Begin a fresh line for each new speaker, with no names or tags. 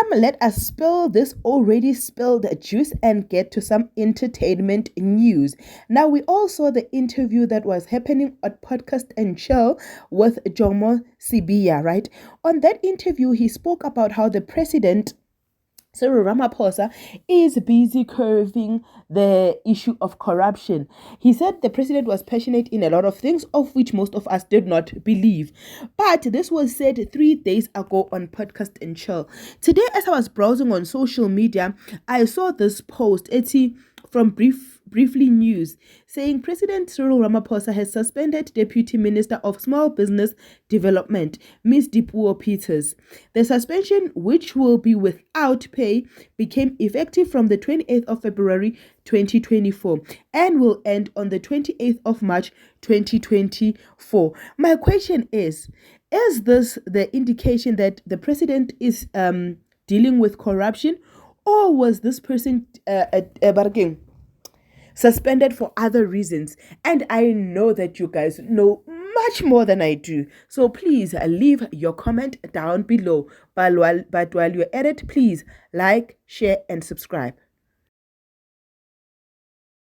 come, let us spill this already spilled juice and get to some entertainment news. Now, we all saw the interview that was happening at Podcast and Chill with Jomo Sibuya, right? On that interview, he spoke about how the president Cyril Ramaphosa is busy curbing the issue of corruption. He said the president was passionate in a lot of things, of which most of us did not believe. But this was said 3 days ago on Podcast and Chill. Today, as I was browsing on social media, I saw this post. It's from Briefly News, saying President Cyril Ramaphosa has suspended Deputy Minister of Small Business Development, Ms. Dipuo Peters. The suspension, which will be without pay, became effective from the 28th of February 2024 and will end on the 28th of March 2024. My question is this the indication that the president is dealing with corruption, or was this person suspended for other reasons? And I know that you guys know much more than I do. So please leave your comment down below. But while you're at it, please like, share, and subscribe.